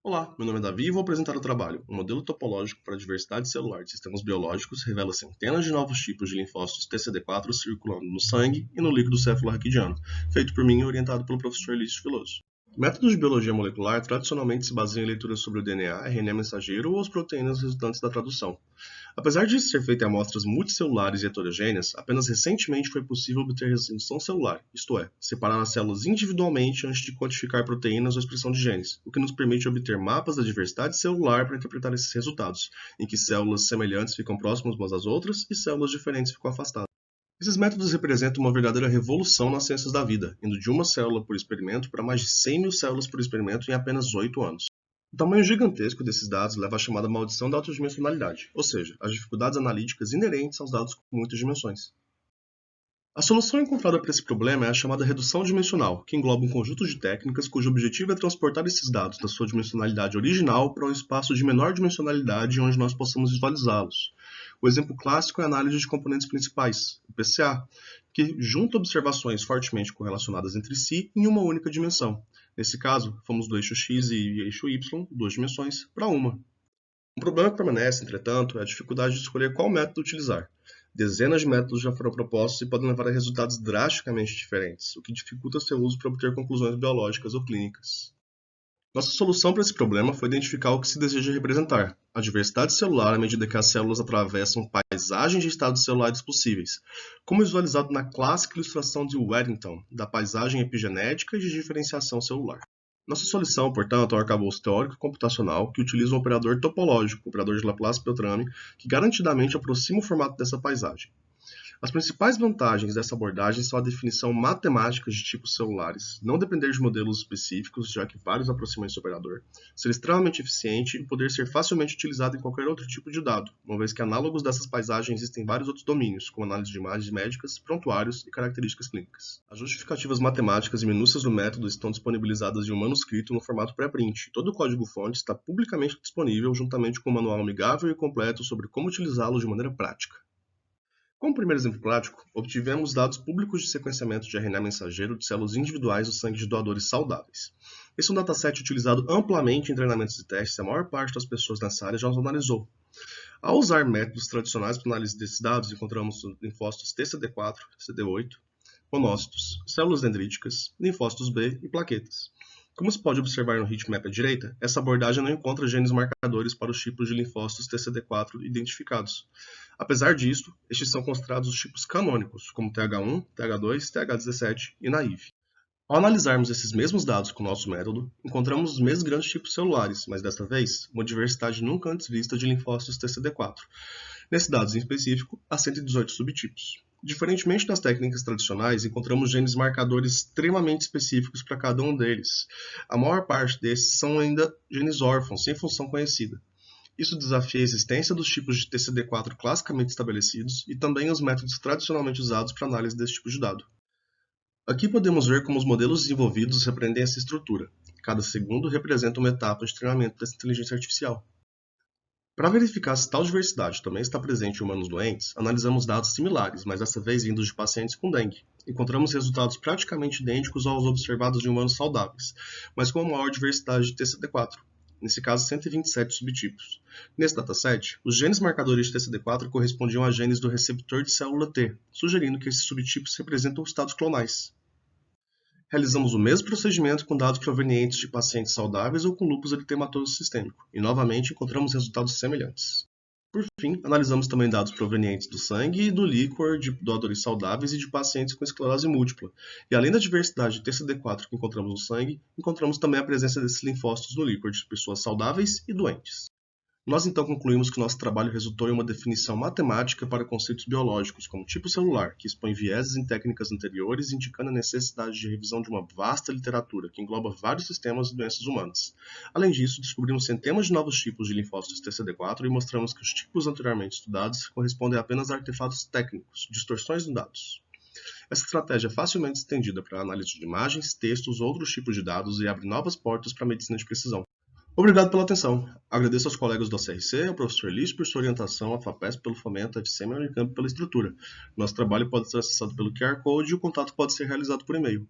Olá, meu nome é Davi e vou apresentar o trabalho. Um modelo topológico para a diversidade celular de sistemas biológicos revela centenas de novos tipos de linfócitos TCD4 circulando no sangue e no líquido cefalorraquidiano, feito por mim e orientado pelo professor Lício Filoso. Métodos de biologia molecular tradicionalmente se baseiam em leituras sobre o DNA, RNA mensageiro ou as proteínas resultantes da tradução. Apesar de ser feita em amostras multicelulares e heterogêneas, apenas recentemente foi possível obter resolução celular, isto é, separar as células individualmente antes de quantificar proteínas ou expressão de genes, o que nos permite obter mapas da diversidade celular para interpretar esses resultados, em que células semelhantes ficam próximas umas às outras e células diferentes ficam afastadas. Esses métodos representam uma verdadeira revolução nas ciências da vida, indo de uma célula por experimento para mais de 100 mil células por experimento em apenas 8 anos. O tamanho gigantesco desses dados leva à chamada maldição da autodimensionalidade, ou seja, as dificuldades analíticas inerentes aos dados com muitas dimensões. A solução encontrada para esse problema é a chamada redução dimensional, que engloba um conjunto de técnicas cujo objetivo é transportar esses dados da sua dimensionalidade original para um espaço de menor dimensionalidade onde nós possamos visualizá-los. O exemplo clássico é a análise de componentes principais, o PCA, que junta observações fortemente correlacionadas entre si em uma única dimensão. Nesse caso, fomos do eixo x e eixo y, duas dimensões, para uma. Um problema que permanece, entretanto, é a dificuldade de escolher qual método utilizar. Dezenas de métodos já foram propostos e podem levar a resultados drasticamente diferentes, o que dificulta seu uso para obter conclusões biológicas ou clínicas. Nossa solução para esse problema foi identificar o que se deseja representar, a diversidade celular à medida que as células atravessam paisagens de estados celulares possíveis, como visualizado na clássica ilustração de Weddington, da paisagem epigenética e de diferenciação celular. Nossa solução, portanto, é um arcabouço teórico e computacional que utiliza um operador topológico, o operador de Laplace-Beltrami, que garantidamente aproxima o formato dessa paisagem. As principais vantagens dessa abordagem são a definição matemática de tipos celulares, não depender de modelos específicos, já que vários aproximam esse operador, ser extremamente eficiente e poder ser facilmente utilizado em qualquer outro tipo de dado, uma vez que análogos dessas paisagens existem em vários outros domínios, como análise de imagens médicas, prontuários e características clínicas. As justificativas matemáticas e minúcias do método estão disponibilizadas em um manuscrito no formato pré-print. Todo o código-fonte está publicamente disponível, juntamente com um manual amigável e completo sobre como utilizá-lo de maneira prática. Como primeiro exemplo prático, obtivemos dados públicos de sequenciamento de RNA mensageiro de células individuais do sangue de doadores saudáveis. Esse é um dataset utilizado amplamente em treinamentos e testes e a maior parte das pessoas nessa área já os analisou. Ao usar métodos tradicionais para análise desses dados, encontramos linfócitos TCD4, TCD8, monócitos, células dendríticas, linfócitos B e plaquetas. Como se pode observar no heatmap à direita, essa abordagem não encontra genes marcadores para os tipos de linfócitos TCD4 identificados. Apesar disso, estes são considerados os tipos canônicos, como TH1, TH2, TH17 e naive. Ao analisarmos esses mesmos dados com o nosso método, encontramos os mesmos grandes tipos celulares, mas desta vez, uma diversidade nunca antes vista de linfócitos TCD4. Nesses dados em específico, há 118 subtipos. Diferentemente das técnicas tradicionais, encontramos genes marcadores extremamente específicos para cada um deles. A maior parte desses são ainda genes órfãos, sem função conhecida. Isso desafia a existência dos tipos de TCD4 classicamente estabelecidos e também os métodos tradicionalmente usados para análise desse tipo de dado. Aqui podemos ver como os modelos desenvolvidos repreendem essa estrutura. Cada segundo representa uma etapa de treinamento dessa inteligência artificial. Para verificar se tal diversidade também está presente em humanos doentes, analisamos dados similares, mas dessa vez vindos de pacientes com dengue. Encontramos resultados praticamente idênticos aos observados em humanos saudáveis, mas com uma maior diversidade de TCD4. Nesse caso, 127 subtipos. Nesse dataset, os genes marcadores de TCD4 correspondiam a genes do receptor de célula T, sugerindo que esses subtipos representam estados clonais. Realizamos o mesmo procedimento com dados provenientes de pacientes saudáveis ou com lúpus eritematoso sistêmico, e novamente encontramos resultados semelhantes. Por fim, analisamos também dados provenientes do sangue e do líquor de doadores saudáveis e de pacientes com esclerose múltipla. E além da diversidade de TCD4 que encontramos no sangue, encontramos também a presença desses linfócitos no líquor de pessoas saudáveis e doentes. Nós então concluímos que nosso trabalho resultou em uma definição matemática para conceitos biológicos, como tipo celular, que expõe vieses em técnicas anteriores, indicando a necessidade de revisão de uma vasta literatura que engloba vários sistemas e doenças humanas. Além disso, descobrimos centenas de novos tipos de linfócitos TCD4 e mostramos que os tipos anteriormente estudados correspondem apenas a artefatos técnicos, distorções em dados. Essa estratégia é facilmente estendida para a análise de imagens, textos ou outros tipos de dados e abre novas portas para a medicina de precisão. Obrigado pela atenção. Agradeço aos colegas do CRC, ao professor Lício por sua orientação, à FAPESP pelo fomento, à FCM e ao Unicamp pela estrutura. Nosso trabalho pode ser acessado pelo QR Code e o contato pode ser realizado por e-mail.